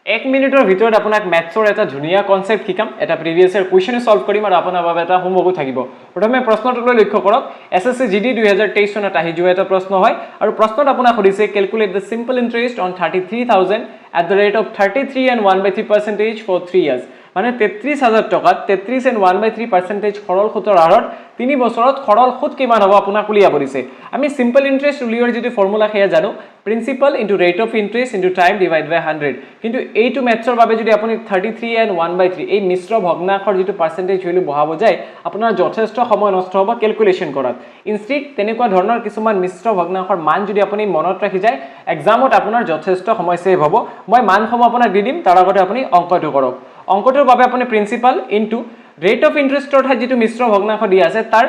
1 মিনিটৰ ভিতৰত আপোনাক ম্যাথছৰ এটা ধুনীয়া কনসেপ্ট শিকাম এটা প্ৰিভিয়াস ইয়াৰ কোৱেশ্চন সলভ কৰিম আৰু আপোনাৰ বাবে এটা হোমৱৰ্কো থাকিব প্ৰথমে প্ৰশ্নটোলৈ লক্ষ্য কৰক এছএছসি জিডি 2023 চনত আহি যোৱা এটা প্ৰশ্ন হয় আৰু প্ৰশ্নত আপোনাক সুধিছে calculate the simple interest on 33000 at the rate of 33 and 1/3% for 3 years মানে 33000 টকাত 33 and 1/3% সৰল সুতৰ হাৰত 3 বছৰত সৰল সুত কিমান হ'ব আপোনাক উলিয়াব দিছে আমি সিম্পল ইন্টাৰেষ্ট উলিওৱাৰ যেটো ফৰ্মুলা হেয়া জানো principal into rate of interest into time divide by 100 কিন্তু এইটো মেথছৰ বাবে যদি আপুনি 33 and 1/3 এই মিশ্ৰ ভগ্নাংশৰ যেটো পাৰ্সেন্টেজ ভ্যালু বহাব যায় আপোনাৰ যথেষ্ট সময় নষ্ট হ'ব ক্যালকুলেশন কৰাত ইনষ্টেড তেনেকুৱা ধৰণৰ কিছুমান মিশ্ৰ ভগ্নাংশৰ মান যদি আপুনি মনত ৰাখি যায় এক্সামত আপোনাৰ যথেষ্ট সময় সেভ হ'ব মই মানসমূহ আপোনাক দি দিম তাৰ আগতে আপুনি অংকটো কৰক অংকটোৰ বাবে আপুনি প্ৰিন্সিপাল ইনটু ৰেট অফ ইন্টাৰেষ্টৰ ঠাইত যেটো মিশ্ৰ ভগ্নাংশ দিয়া আছে তাৰ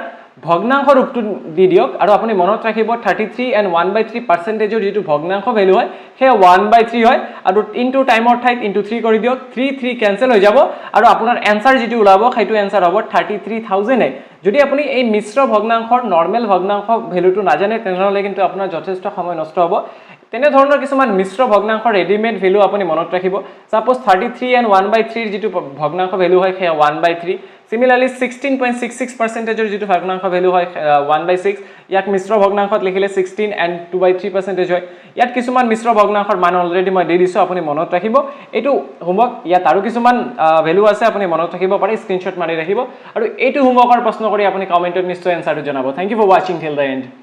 ভগ্নাংশ ৰূপটো দি দিয়ক আৰু আপুনি মনত ৰাখিব 33 and 1/3% যেটো ভগ্নাংশ ভ্যালু হয় হে 1/3 হয় আৰু ইনটু টাইমৰ ঠাইত ইনটু 3 কৰি দিয়ক 3 ক্যান্সেল হৈ যাব আৰু আপোনাৰ এনসাৰ যেটো ওলাব সেইটো এনসাৰ হ'ব 33000 যদি আপুনি এই মিশ্ৰ ভগ্নাংশৰ নৰমাল ভগ্নাংশ ভ্যালুটো নাজানে তেনেহলে কিন্তু আপোনাৰ যথেষ্ট সময় নষ্ট হ'ব তেনে ধৰণৰ কিছুমান মিশ্ৰ ভগ্নাংশৰ ৰেডিমেড ভ্যালু আপুনি মনত ৰাখিব সাপোজ 33 and 1/3 যেটো ভগ্নাংশ ভ্যালু হয় হে 1/3 Similarly 16.66% যেটো ভগ্নাংশ ভ্যালু হয় 1/6 ইয়াক মিশ্ৰ ভগ্নাংশত লিখিলে 16 and 2/3% হয় ইয়াত কিছুমান মিশ্ৰ ভগ্নাংশৰ মান অলৰেডি মই দি দিছো আপুনি মনত ৰাখিব এটো হোমৱৰ্ক ইয়াত আৰু কিছুমান ভ্যালু আছে আপুনি মনত ৰাখিব পাৰে স্ক্ৰিনশ্বট মাৰি ৰাখিব আৰু এটো হোমৱৰ্কৰ প্ৰশ্ন কৰি আপুনি কমেন্টত নিশ্চয় এনসাৰটো জনাব থ্যাংক ইউ ফৰ ওয়াচিং টিল দ্য এন্ড